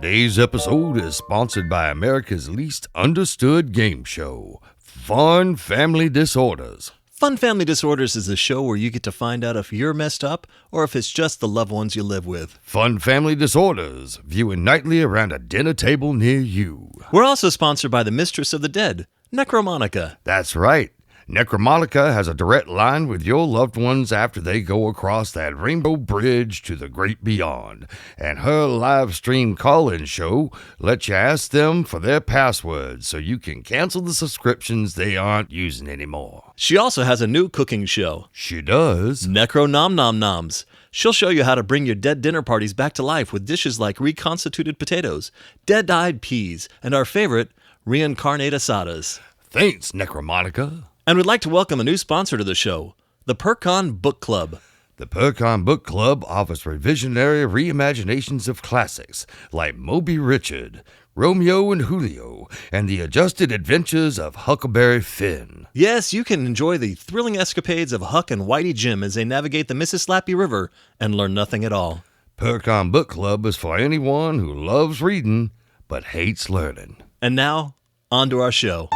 Today's episode is sponsored by America's least understood game show, Fun Family Disorders. Fun Family Disorders is a show where you get to find out if you're messed up or if it's just the loved ones you live with. Fun Family Disorders, viewing nightly around a dinner table near you. We're also sponsored by the Mistress of the Dead, Necromonica. That's right. Necromonica has a direct line with your loved ones after they go across that rainbow bridge to the great beyond. And her live stream call-in show lets you ask them for their passwords so you can cancel the subscriptions they aren't using anymore. She also has a new cooking show. She does. Necro Nom Nom Noms. She'll show you how to bring your dead dinner parties back to life with dishes like reconstituted potatoes, dead-eyed peas, and our favorite, reincarnate asadas. Thanks, Necromonica. And we'd like to welcome a new sponsor to the show, the Percon Book Club. The Percon Book Club offers revisionary reimaginations of classics like Moby Richard, Romeo and Julio, and the adjusted adventures of Huckleberry Finn. Yes, you can enjoy the thrilling escapades of Huck and Whitey Jim as they navigate the Mississippi River and learn nothing at all. Percon Book Club is for anyone who loves reading but hates learning. And now, on to our show.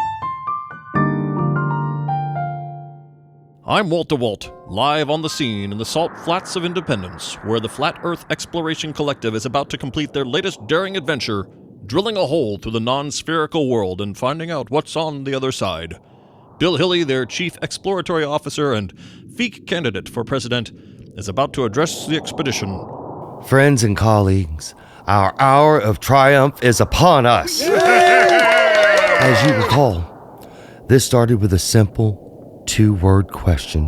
I'm Walt DeWalt, live on the scene in the Salt Flats of Independence, where the Flat Earth Exploration Collective is about to complete their latest daring adventure, drilling a hole through the non-spherical world and finding out what's on the other side. Bill Hilly, their chief exploratory officer and FEEK candidate for president, is about to address the expedition. Friends and colleagues, our hour of triumph is upon us. As you recall, this started with a simple two-word question.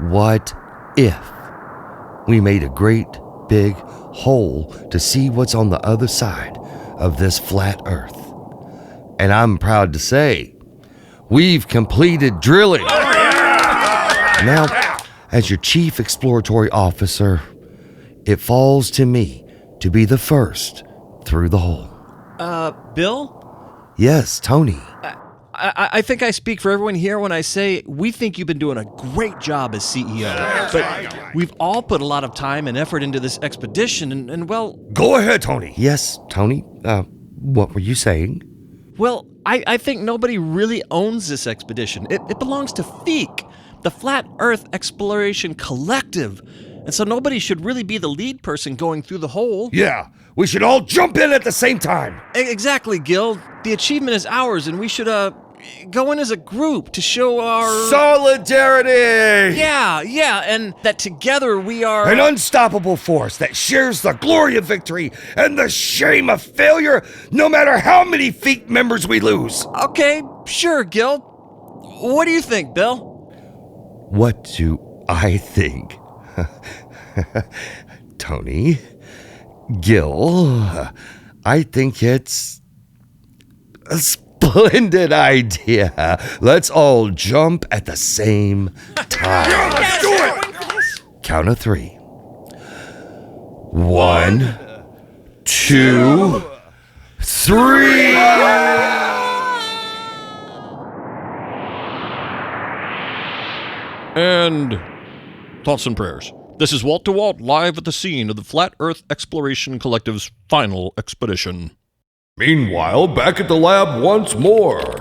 What if we made a great big hole to see what's on the other side of this flat earth? And I'm proud to say, we've completed drilling. Now, as your chief exploratory officer, it falls to me to be the first through the hole. Bill? Yes, Tony. I think I speak for everyone here when I say we think you've been doing a great job as CEO. But we've all put a lot of time and effort into this expedition, and well... Go ahead, Tony. Yes, Tony. What were you saying? Well, I think nobody really owns this expedition. It belongs to FEEK, the Flat Earth Exploration Collective. And so nobody should really be the lead person going through the hole. Yeah, we should all jump in at the same time. Exactly, Gil. The achievement is ours, and we should go in as a group to show our... Solidarity! Yeah, and that together we are... An unstoppable force that shares the glory of victory and the shame of failure, no matter how many FEEK members we lose. Okay, sure, Gil. What do you think, Bill? What do I think? Tony, Gil, I think it's a splendid idea. Let's all jump at the same time. Yeah, let's do it! Count of 3. 1, 2, 3. And thoughts and prayers. This is Walt DeWalt, live at the scene of the Flat Earth Exploration Collective's final expedition. Meanwhile, back at the lab once more.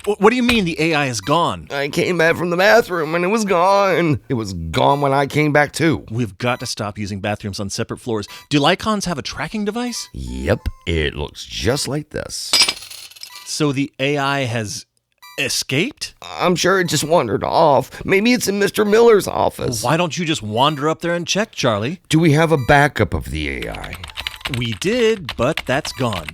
What do you mean the AI is gone? I came back from the bathroom and it was gone. It was gone when I came back too. We've got to stop using bathrooms on separate floors. Do Lycons have a tracking device? Yep, it looks just like this. So the AI has escaped? I'm sure it just wandered off. Maybe it's in Mr. Miller's office. Why don't you just wander up there and check, Charlie? Do we have a backup of the AI? We did, but that's gone.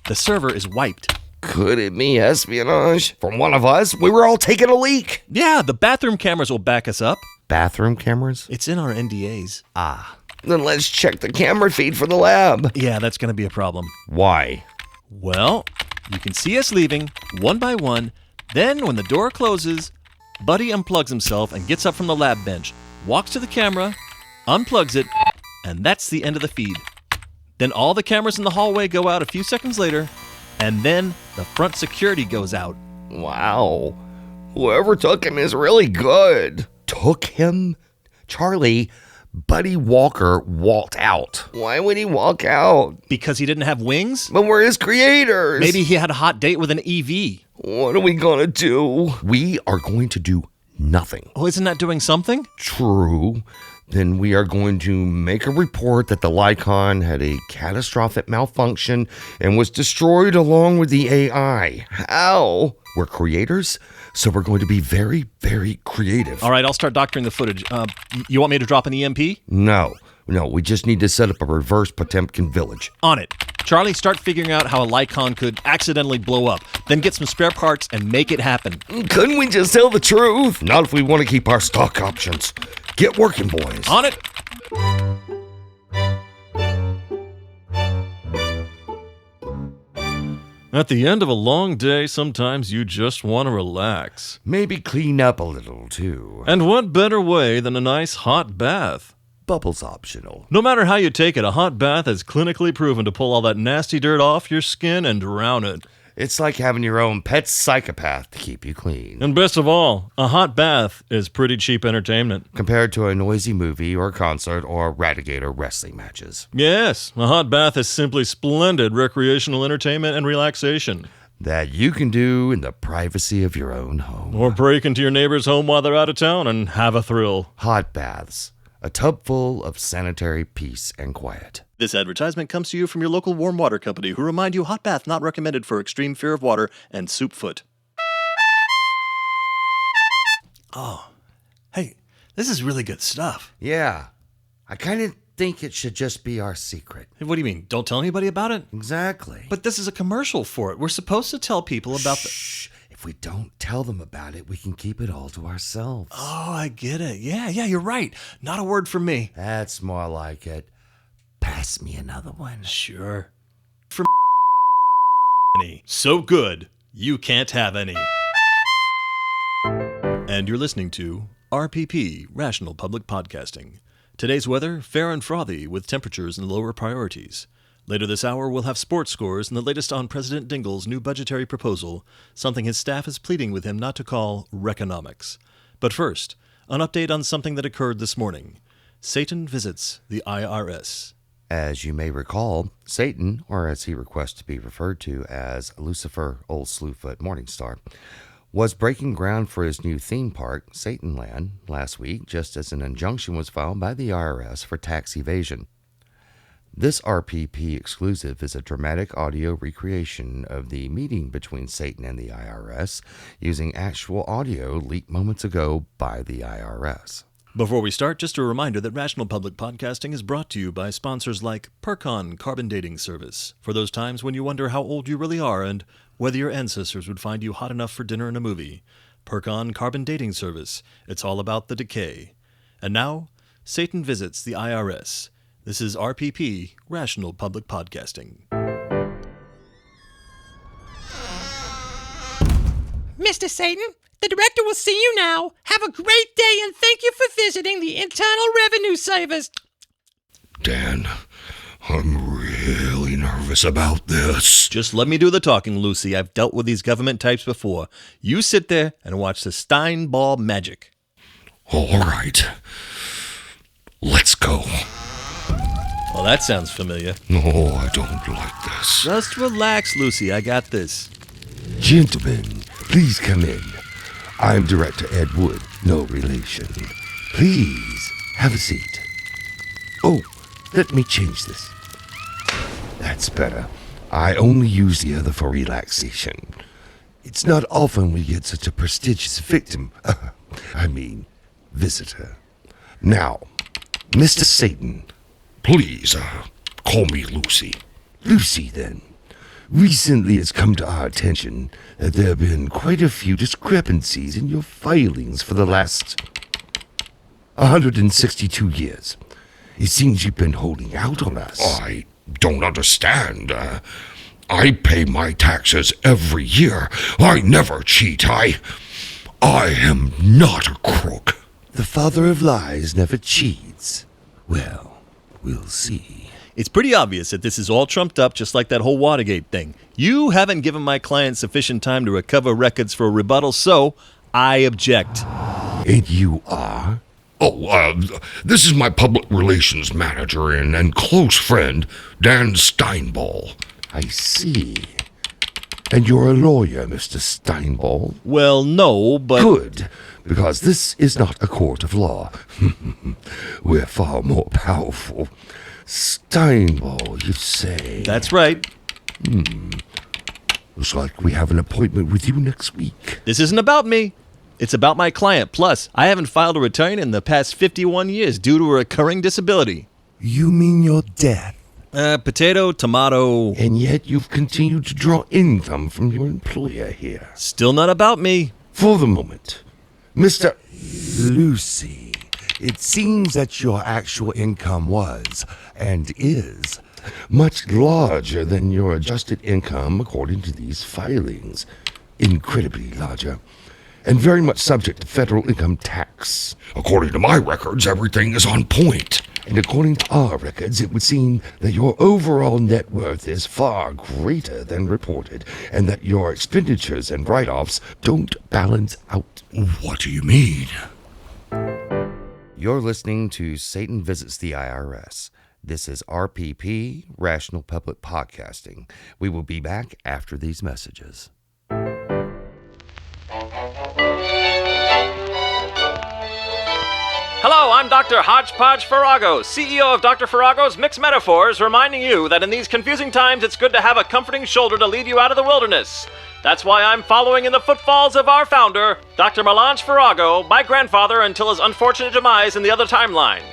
The server is wiped. Could it be espionage from one of us? We were all taking a leak. Yeah, the bathroom cameras will back us up. Bathroom cameras? It's in our NDAs. Then let's check the camera feed for the lab. Yeah, that's going to be a problem. Why? Well, you can see us leaving, one by one. Then, when the door closes, Buddy unplugs himself and gets up from the lab bench, walks to the camera, unplugs it, and that's the end of the feed. Then all the cameras in the hallway go out a few seconds later, and then the front security goes out. Wow. Whoever took him is really good. Took him? Charlie, Buddy Walker walked out. Why would he walk out? Because he didn't have wings? But we're his creators. Maybe he had a hot date with an EV. What are we gonna do? We are going to do nothing. Oh, isn't that doing something? True. Then we are going to make a report that the Lycon had a catastrophic malfunction and was destroyed along with the AI. How? We're creators, so we're going to be very, very creative. All right, I'll start doctoring the footage. You want me to drop an EMP? No, we just need to set up a reverse Potemkin village. On it. Charlie, start figuring out how a Lycon could accidentally blow up. Then get some spare parts and make it happen. Couldn't we just tell the truth? Not if we want to keep our stock options. Get working, boys. On it. At the end of a long day, sometimes you just want to relax. Maybe clean up a little, too. And what better way than a nice hot bath? Bubbles optional. No matter how you take it, a hot bath is clinically proven to pull all that nasty dirt off your skin and drown it. It's like having your own pet psychopath to keep you clean. And best of all, a hot bath is pretty cheap entertainment. Compared to a noisy movie or concert or Radigator wrestling matches. Yes, a hot bath is simply splendid recreational entertainment and relaxation. That you can do in the privacy of your own home. Or break into your neighbor's home while they're out of town and have a thrill. Hot baths. A tub full of sanitary peace and quiet. This advertisement comes to you from your local warm water company, who remind you hot bath not recommended for extreme fear of water and soup foot. Oh, hey, this is really good stuff. Yeah, I kind of think it should just be our secret. Hey, what do you mean? Don't tell anybody about it? Exactly. But this is a commercial for it. We're supposed to tell people about Shh. If we don't tell them about it, we can keep it all to ourselves. Oh, I get it. Yeah, you're right. Not a word from me. That's more like it. Pass me another one. Sure. For any. So good, you can't have any. And you're listening to RPP, Rational Public Podcasting. Today's weather, fair and frothy, with temperatures in lower priorities. Later this hour, we'll have sports scores and the latest on President Dingle's new budgetary proposal, something his staff is pleading with him not to call Reconomics. But first, an update on something that occurred this morning. Satan visits the IRS. As you may recall, Satan, or as he requests to be referred to as Lucifer, Old Slewfoot Morningstar, was breaking ground for his new theme park, Satanland, last week, just as an injunction was filed by the IRS for tax evasion. This RPP exclusive is a dramatic audio recreation of the meeting between Satan and the IRS, using actual audio leaked moments ago by the IRS. Before we start, just a reminder that Rational Public Podcasting is brought to you by sponsors like Percon Carbon Dating Service, for those times when you wonder how old you really are and whether your ancestors would find you hot enough for dinner and a movie. Percon Carbon Dating Service, it's all about the decay. And now, Satan visits the IRS. This is RPP, Rational Public Podcasting. Mr. Satan, the director will see you now. Have a great day and thank you for visiting the Internal Revenue Service. Dan, I'm really nervous about this. Just let me do the talking, Lucy. I've dealt with these government types before. You sit there and watch the Stein Ball magic. All right. Let's go. Well, that sounds familiar. No, I don't like this. Just relax, Lucy. I got this. Gentlemen, please come in. I'm Director Ed Wood, no relation. Please, have a seat. Oh, let me change this. That's better. I only use the other for relaxation. It's not often we get such a prestigious victim. Visitor. Now, Mr. Satan. Please, call me Lucy. Lucy, then. Recently it's come to our attention that there have been quite a few discrepancies in your filings for the last 162 years. It seems you've been holding out on us. I don't understand. I pay my taxes every year. I never cheat. I am not a crook. The father of lies never cheats. Well, we'll see. It's pretty obvious that this is all trumped up, just like that whole Watergate thing. You haven't given my client sufficient time to recover records for a rebuttal, so I object. And you are? This is my public relations manager and close friend, Dan Steinball. I see. And you're a lawyer, Mr. Steinball? Well, no, but... Good, because this is not a court of law. We're far more powerful. Steinball, you say? That's right. Looks like we have an appointment with you next week. This isn't about me. It's about my client. Plus, I haven't filed a return in the past 51 years due to a recurring disability. You mean your death? Potato, tomato... And yet you've continued to draw income from your employer here. Still not about me. For the moment, Mr. Lucy, it seems that your actual income was, and is, much larger than your adjusted income according to these filings. Incredibly larger. And very much subject to federal income tax. According to my records, everything is on point. And according to our records, it would seem that your overall net worth is far greater than reported, and that your expenditures and write-offs don't balance out. What do you mean? You're listening to Satan Visits the IRS. This is RPP, Rational Public Podcasting. We will be back after these messages. Hello, I'm Dr. Hodgepodge Farrago, CEO of Dr. Farrago's Mixed Metaphors, reminding you that in these confusing times it's good to have a comforting shoulder to lead you out of the wilderness. That's why I'm following in the footfalls of our founder, Dr. Melange Farrago, my grandfather until his unfortunate demise in the other timeline.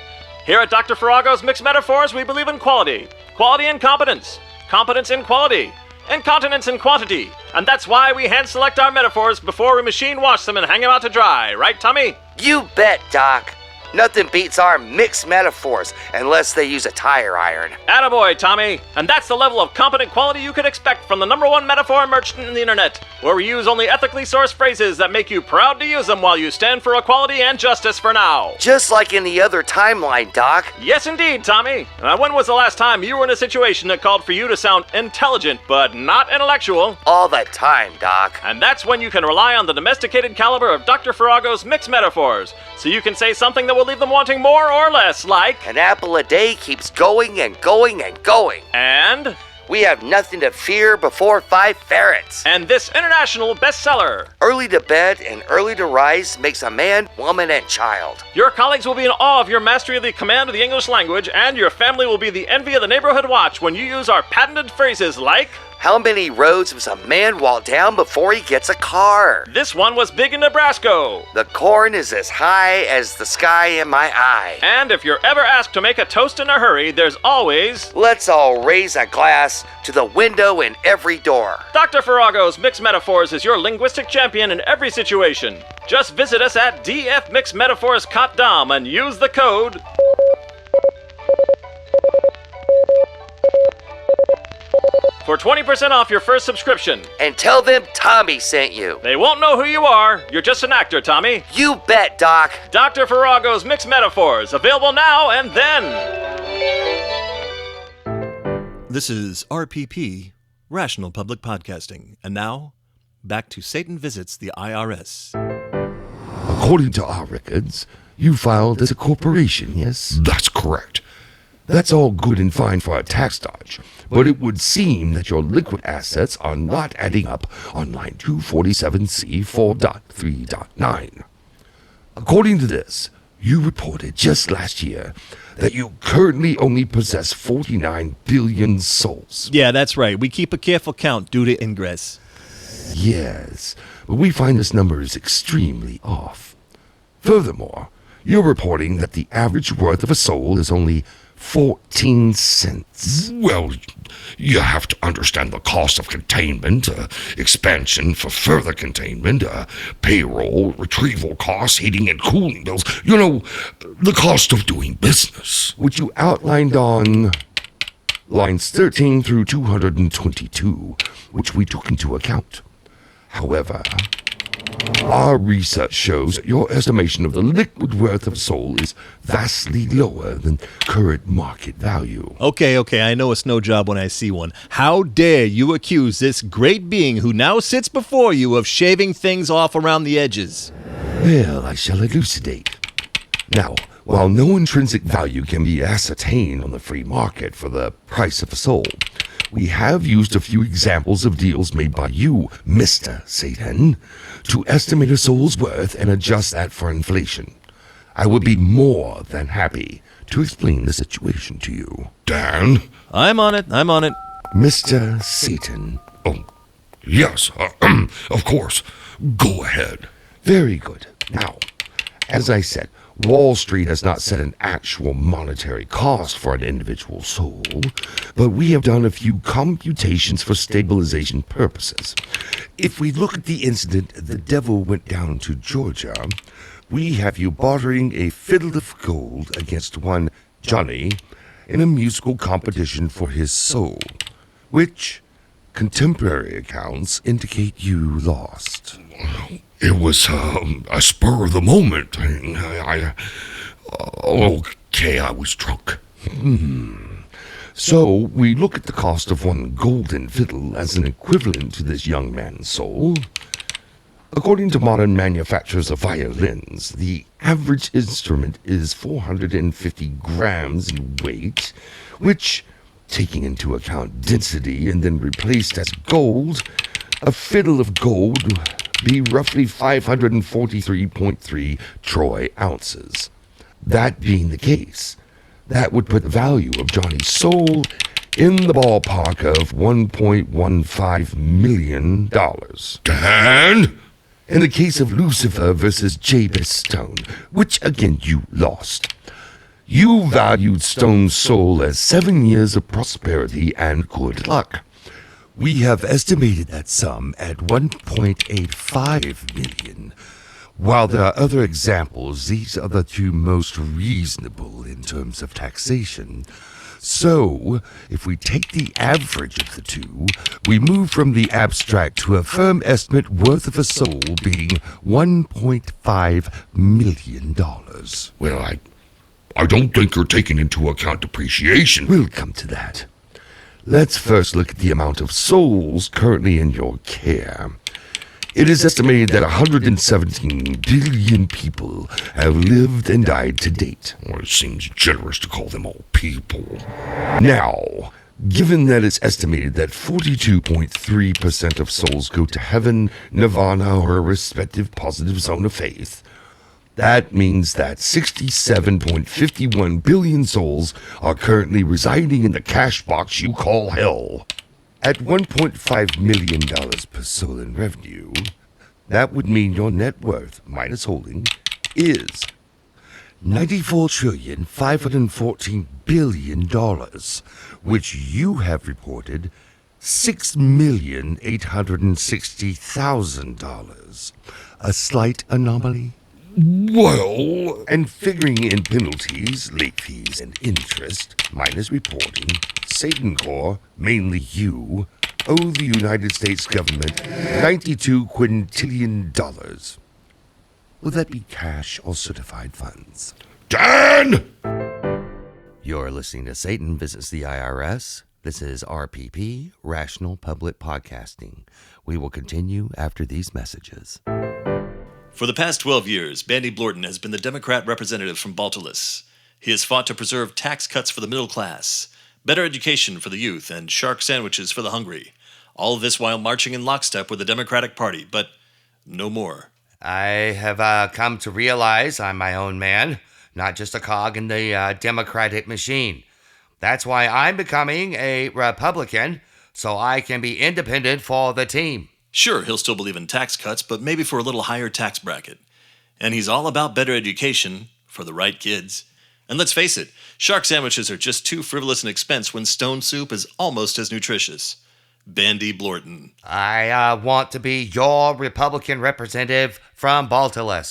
Here at Dr. Farrago's Mixed Metaphors, we believe in quality. Quality and competence. Competence in quality. Incontinence in quantity. And that's why we hand select our metaphors before we machine wash them and hang them out to dry. Right, Tommy? You bet, Doc. Nothing beats our mixed metaphors unless they use a tire iron. Attaboy, Tommy. And that's the level of competent quality you could expect from the #1 metaphor merchant in the internet, where we use only ethically sourced phrases that make you proud to use them while you stand for equality and justice for now. Just like in the other timeline, Doc. Yes, indeed, Tommy. When was the last time you were in a situation that called for you to sound intelligent but not intellectual? All the time, Doc. And that's when you can rely on the domesticated caliber of Dr. Farrago's mixed metaphors, so you can say something that will leave them wanting more or less, like... An apple a day keeps going and going and going. And... We have nothing to fear before 5 ferrets. And this international bestseller. Early to bed and early to rise makes a man, woman, and child. Your colleagues will be in awe of your mastery of the command of the English language, and your family will be the envy of the neighborhood watch when you use our patented phrases like... How many roads must a man walk down before he gets a car? This one was big in Nebraska. The corn is as high as the sky in my eye. And if you're ever asked to make a toast in a hurry, there's always... Let's all raise a glass to the window in every door. Dr. Farrago's Mixed Metaphors is your linguistic champion in every situation. Just visit us at dfmixedmetaphors.com and use the code... for 20% off your first subscription. And tell them Tommy sent you. They won't know who you are. You're just an actor, Tommy. You bet, Doc. Dr. Farrago's Mixed Metaphors. Available now and then. This is RPP, Rational Public Podcasting. And now, back to Satan Visits the IRS. According to our records, you filed as a corporation, yes? That's correct. That's all good and fine for a tax dodge, but it would seem that your liquid assets are not adding up on line 247C 4.3.9. According to this, you reported just last year that you currently only possess 49 billion souls. Yeah, that's right. We keep a careful count due to ingress. Yes, but we find this number is extremely off. Furthermore, you're reporting that the average worth of a soul is only 14 cents. Well, you have to understand the cost of containment, expansion for further containment, payroll, retrieval costs, heating and cooling bills. You know, the cost of doing business. Which you outlined on lines 13 through 222, which we took into account. However, our research shows that your estimation of the liquid worth of a soul is vastly lower than current market value. Okay, I know it's no job when I see one. How dare you accuse this great being who now sits before you of shaving things off around the edges? Well, I shall elucidate. Now, while no intrinsic value can be ascertained on the free market for the price of a soul, we have used a few examples of deals made by you, Mr. Satan, to estimate a soul's worth and adjust that for inflation. I would be more than happy to explain the situation to you. Dan? I'm on it. Mr. Satan. Oh, yes, of course. Go ahead. Very good. Now, as I said, Wall Street has not set an actual monetary cost for an individual soul, but we have done a few computations for stabilization purposes. If we look at the incident The Devil Went Down to Georgia, we have you bartering a fiddle of gold against one Johnny in a musical competition for his soul, which contemporary accounts indicate you lost. It was a spur of the moment thing. I was drunk. So we look at the cost of one golden fiddle as an equivalent to this young man's soul. According to modern manufacturers of violins, the average instrument is 450 grams in weight, which, taking into account density and then replaced as gold, a fiddle of gold would be roughly 543.3 troy ounces. That being the case, that would put the value of Johnny's soul in the ballpark of $1.15 million. Dan? In the case of Lucifer versus Jabez Stone, which again you lost, you valued Stone's soul as 7 years of prosperity and good luck. We have estimated that sum at $1.85 million. While there are other examples, these are the two most reasonable in terms of taxation. So, if we take the average of the two, we move from the abstract to a firm estimate worth of a soul being $1.5 million. Well, I don't think you're taking into account depreciation. We'll come to that. Let's first look at the amount of souls currently in your care. It is estimated that 117 billion people have lived and died to date. Well, it seems generous to call them all people. Now, given that it's estimated that 42.3% of souls go to heaven, nirvana, or a respective positive zone of faith, that means that 67.51 billion souls are currently residing in the cash box you call hell. At $1.5 million per soul in revenue, that would mean your net worth, minus holding, is $94,514 billion, which you have reported $6,860,000. A slight anomaly? Well, And figuring in penalties, late fees, and interest, minus reporting, Satan Corps, mainly you, owe the United States government $92 quintillion. Will that be cash or certified funds? Dan! You're listening to Satan Visits the IRS. This is RPP, Rational Public Podcasting. We will continue after these messages. For the past 12 years, Bandy Blorton has been the Democrat representative from Baltimore. He has fought to preserve tax cuts for the middle class, better education for the youth, and shark sandwiches for the hungry. All of this while marching in lockstep with the Democratic Party, but no more. I have come to realize I'm my own man, not just a cog in the Democratic machine. That's why I'm becoming a Republican, so I can be independent for the team. Sure, he'll still believe in tax cuts, but maybe for a little higher tax bracket. And he's all about better education for the right kids. And let's face it, shark sandwiches are just too frivolous an expense when stone soup is almost as nutritious. Bandy Blorton. I want to be your Republican representative from Baltimore.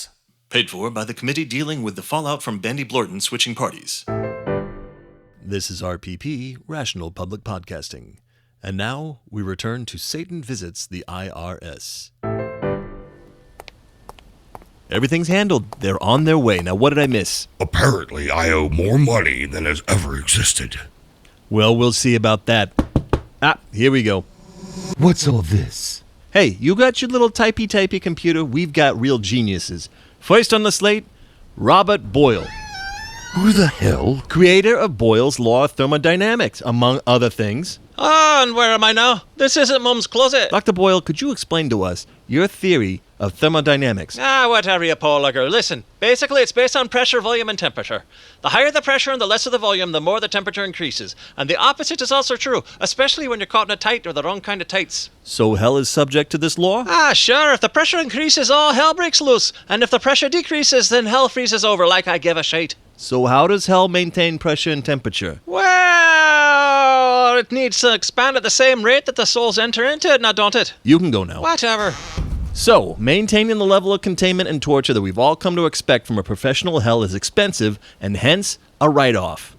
Paid for by the committee dealing with the fallout from Bandy Blorton switching parties. This is RPP, Rational Public Podcasting. And now, we return to Satan Visits the IRS. Everything's handled. They're on their way. Now, what did I miss? Apparently, I owe more money than has ever existed. Well, we'll see about that. Here we go. What's all this? Hey, you got your little typey computer? We've got real geniuses. First on the slate, Robert Boyle, Who the hell? creator of Boyle's Law of Thermodynamics, among other things. Oh, and where am I now? This isn't Mum's closet. Dr. Boyle, could you explain to us your theory of thermodynamics? Whatever you Paulager. Listen, basically it's based on pressure, volume, and temperature. The higher the pressure and the lesser the volume, the more the temperature increases. And the opposite is also true, especially when you're caught in a tight or the wrong kind of tights. So hell is subject to this law? Sure, if the pressure increases, all hell breaks loose. And if the pressure decreases, then hell freezes over like I give a shite. So how does hell maintain pressure and temperature? Well, it needs to expand at the same rate that the souls enter into it, now don't it? You can go now. Whatever. So, maintaining the level of containment and torture that we've all come to expect from a professional hell is expensive, and hence, a write-off.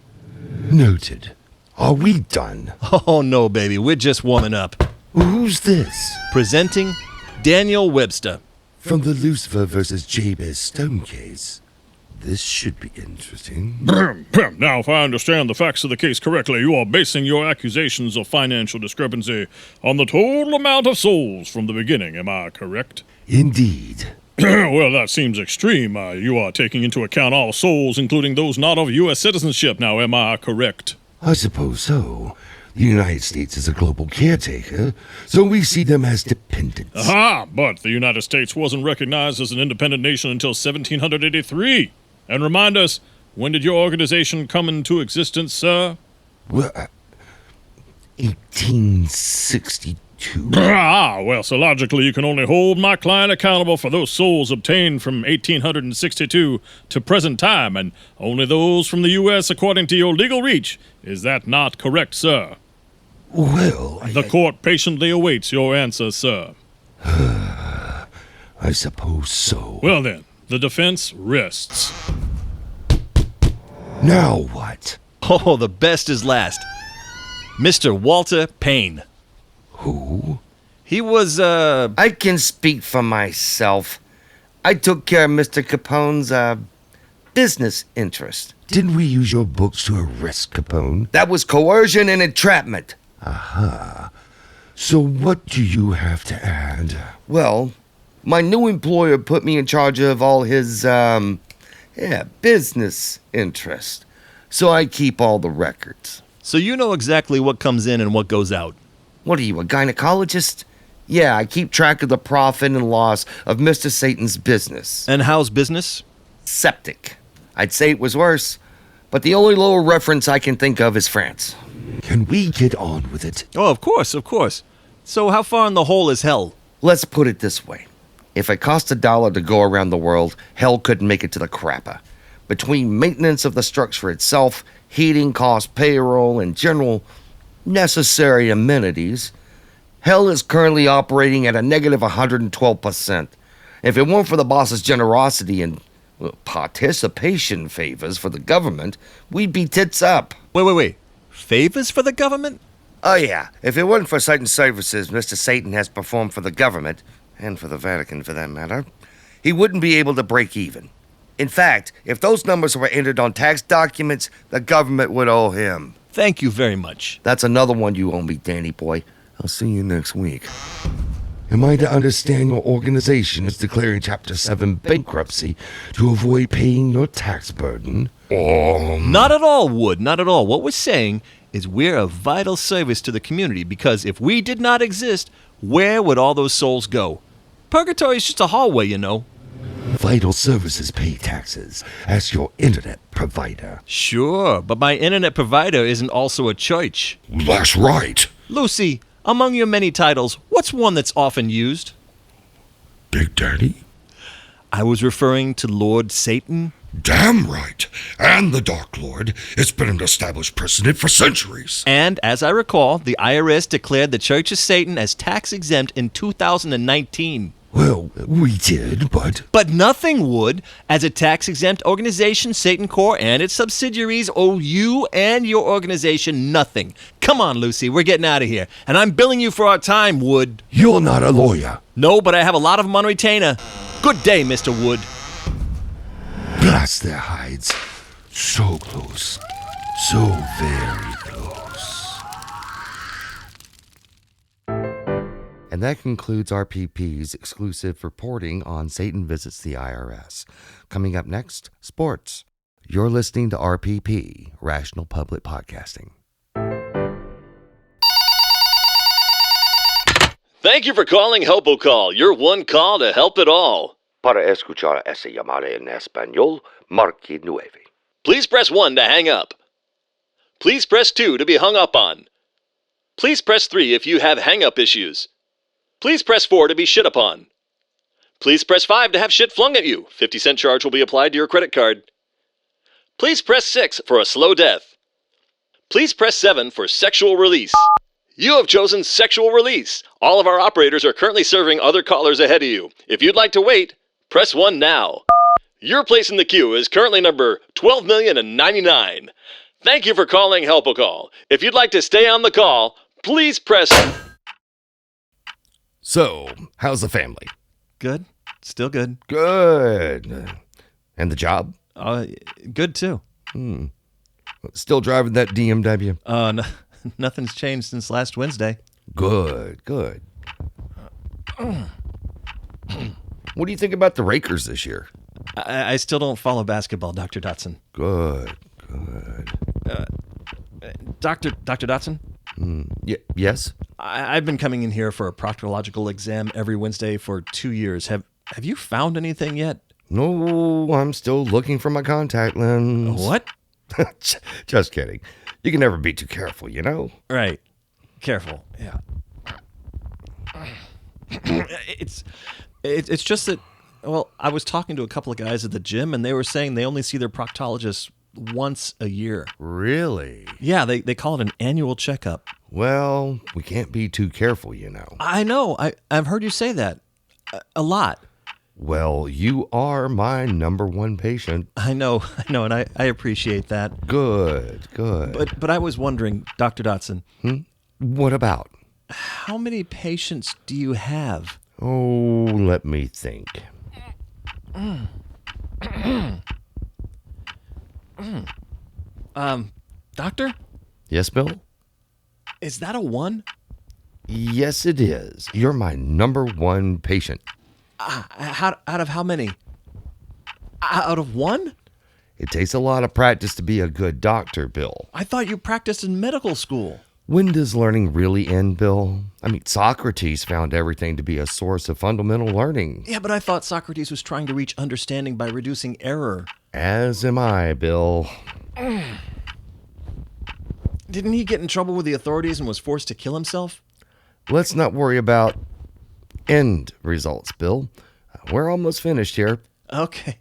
Noted. Are we done? Oh no, baby, we're just warming up. Who's this? Presenting Daniel Webster. From the Lucifer versus Jabez Stone case. This should be interesting. Now, if I understand the facts of the case correctly, you are basing your accusations of financial discrepancy on the total amount of souls from the beginning, am I correct? Indeed. Well, that seems extreme. You are taking into account all souls, including those not of U.S. citizenship now, am I correct? I suppose so. The United States is a global caretaker, so we see them as dependents. Aha! But the United States wasn't recognized as an independent nation until 1783. And remind us, when did your organization come into existence, sir? Well, 1862. Well, so logically you can only hold my client accountable for those souls obtained from 1862 to present time, and only those from the U.S. according to your legal reach. Is that not correct, sir? Well, The court patiently awaits your answer, sir. I suppose so. Well then, the defense rests. Now what? Oh, the best is last. Mr. Walter Payne. Who? He was, I can speak for myself. I took care of Mr. Capone's, business interest. Didn't we use your books to arrest Capone? That was coercion and entrapment. So what do you have to add? Well, my new employer put me in charge of all his, business interest. So I keep all the records. so you know exactly what comes in and what goes out. What are you, a gynecologist? Yeah, I keep track of the profit and loss of Mr. Satan's business. And how's business? Septic. I'd say it was worse, but the only lower reference I can think of is France. Can we get on with it? Oh, of course, of course. So how far in the hole is hell? Let's put it this way. If it cost $1 to go around the world, hell couldn't make it to the crapper. Between maintenance of the structure itself, heating costs, payroll, and general necessary amenities, hell is currently operating at a negative 112%. If it weren't for the boss's generosity and participation favors for the government, we'd be tits up. Wait. Favors for the government? Oh yeah, if it weren't for certain services Mr. Satan has performed for the government, and for the Vatican for that matter, he wouldn't be able to break even. In fact, if those numbers were entered on tax documents, the government would owe him. Thank you very much. That's another one you owe me, Danny boy. I'll see you next week. Am I to understand your organization is declaring Chapter 7 bankruptcy to avoid paying your tax burden? Not at all, Wood, not at all. What we're saying is we're a vital service to the community, because if we did not exist, where would all those souls go? Purgatory's just a hallway, you know. Vital services pay taxes. Ask your internet provider. Sure, but my internet provider isn't also a church. That's right. Lucy, among your many titles, what's one that's often used? Big Daddy? I was referring to Lord Satan. Damn right. And the Dark Lord. It's been an established precedent for centuries. And, as I recall, the IRS declared the Church of Satan as tax-exempt in 2019. Well, we did, but... But nothing would. As a tax-exempt organization, Satan Corps and its subsidiaries owe you and your organization nothing. Come on, Lucy, we're getting out of here. And I'm billing you for our time, Wood. You're not a lawyer. No, but I have a lot of them on retainer. Good day, Mr. Wood. Blast their hides. So close. So very close. And that concludes RPP's exclusive reporting on Satan Visits the IRS. Coming up next, sports. You're listening to RPP, Rational Public Podcasting. Thank you for calling HelpoCall, your one call to help it all. Para escuchar esa llamada en español, marque 9. Please press 1 to hang up. Please press 2 to be hung up on. Please press 3 if you have hang-up issues. Please press 4 to be shit upon. Please press 5 to have shit flung at you. 50-cent charge will be applied to your credit card. Please press 6 for a slow death. Please press 7 for sexual release. You have chosen sexual release. All of our operators are currently serving other callers ahead of you. If you'd like to wait, press 1 now. Your place in the queue is currently number 12,099,000. Thank you for calling HelpoCall. If you'd like to stay on the call, please press... So, how's the family? Good. Still good. Good. And the job? Good too. Still driving that DMW? Nothing's changed since last Wednesday. Good. What do you think about the Rakers this year? I still don't follow basketball, Dr. Dotson. Good. Dr. Dotson? Yes? I've been coming in here for a proctological exam every Wednesday for 2 years. Have you found anything yet? No, I'm still looking for my contact lens. What? Just kidding. You can never be too careful, you know? Right. Careful. Yeah. It's just that, well, I was talking to a couple of guys at the gym, and they were saying they only see their proctologist once a year. Really? Yeah, they call it an annual checkup. Well, we can't be too careful, you know. I know. I've heard you say that a lot. Well, you are my number one patient. I know, and I appreciate that. Good. But I was wondering, Dr. Dotson. What about? How many patients do you have? Oh, let me think. Doctor? Yes, Bill? Is that a 1? Yes, it is. You're my number one patient. Out of how many? Out of 1? It takes a lot of practice to be a good doctor, Bill. I thought you practiced in medical school. When does learning really end, Bill? I mean, Socrates found everything to be a source of fundamental learning. Yeah, but I thought Socrates was trying to reach understanding by reducing error. As am I, Bill. Didn't he get in trouble with the authorities and was forced to kill himself? Let's not worry about end results, Bill. We're almost finished here. Okay.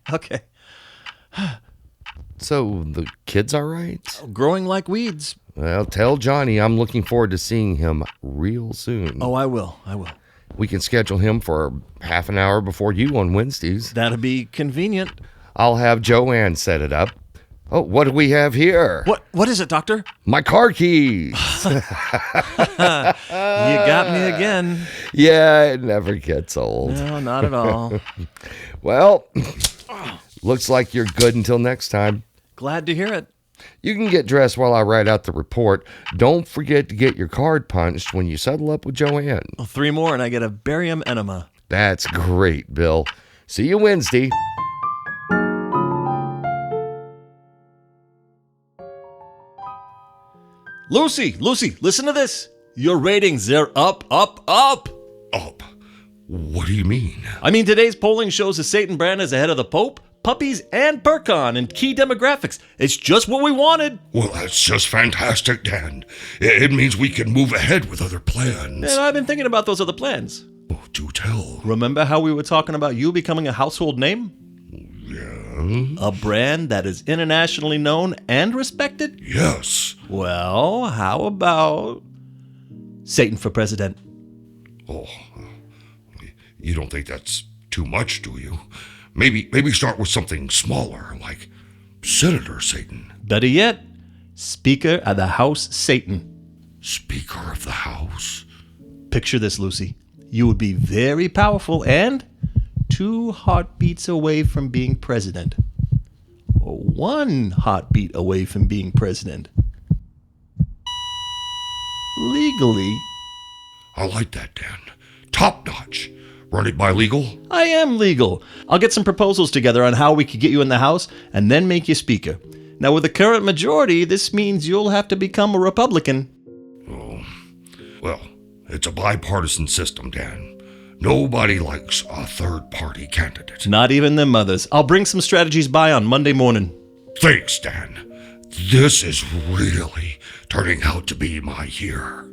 So, the kid's all right? Growing like weeds. Well, tell Johnny I'm looking forward to seeing him real soon. Oh, I will. We can schedule him for half an hour before you on Wednesdays. That'll be convenient. I'll have Joanne set it up. Oh, what do we have here? What is it, Doctor? My car keys. You got me again. Yeah, it never gets old. No, not at all. Well, looks like you're good until next time. Glad to hear it. You can get dressed while I write out the report. Don't forget to get your card punched when you settle up with Joanne. Well, 3 more and I get a barium enema. That's great, Bill. See you Wednesday. Lucy, listen to this. Your ratings, they're up. Up? What do you mean? I mean, today's polling shows the Satan brand is ahead of the Pope, puppies, and Percon in key demographics. It's just what we wanted. Well, that's just fantastic, Dan. It means we can move ahead with other plans. And I've been thinking about those other plans. Oh, do tell. Remember how we were talking about you becoming a household name? Yeah? A brand that is internationally known and respected? Yes. Well, how about Satan for president? Oh, you don't think that's too much, do you? Maybe start with something smaller, like Senator Satan. Better yet, Speaker of the House Satan. Speaker of the House? Picture this, Lucy. You would be very powerful and 2 heartbeats away from being president. Or 1 heartbeat away from being president. Legally. I like that, Dan. top notch. Run it by legal? I am legal. I'll get some proposals together on how we could get you in the House and then make you Speaker. Now, with the current majority, this means you'll have to become a Republican. Oh, well, it's a bipartisan system, Dan. Nobody likes a third-party candidate. Not even them mothers. I'll bring some strategies by on Monday morning. Thanks, Dan. This is really turning out to be my year.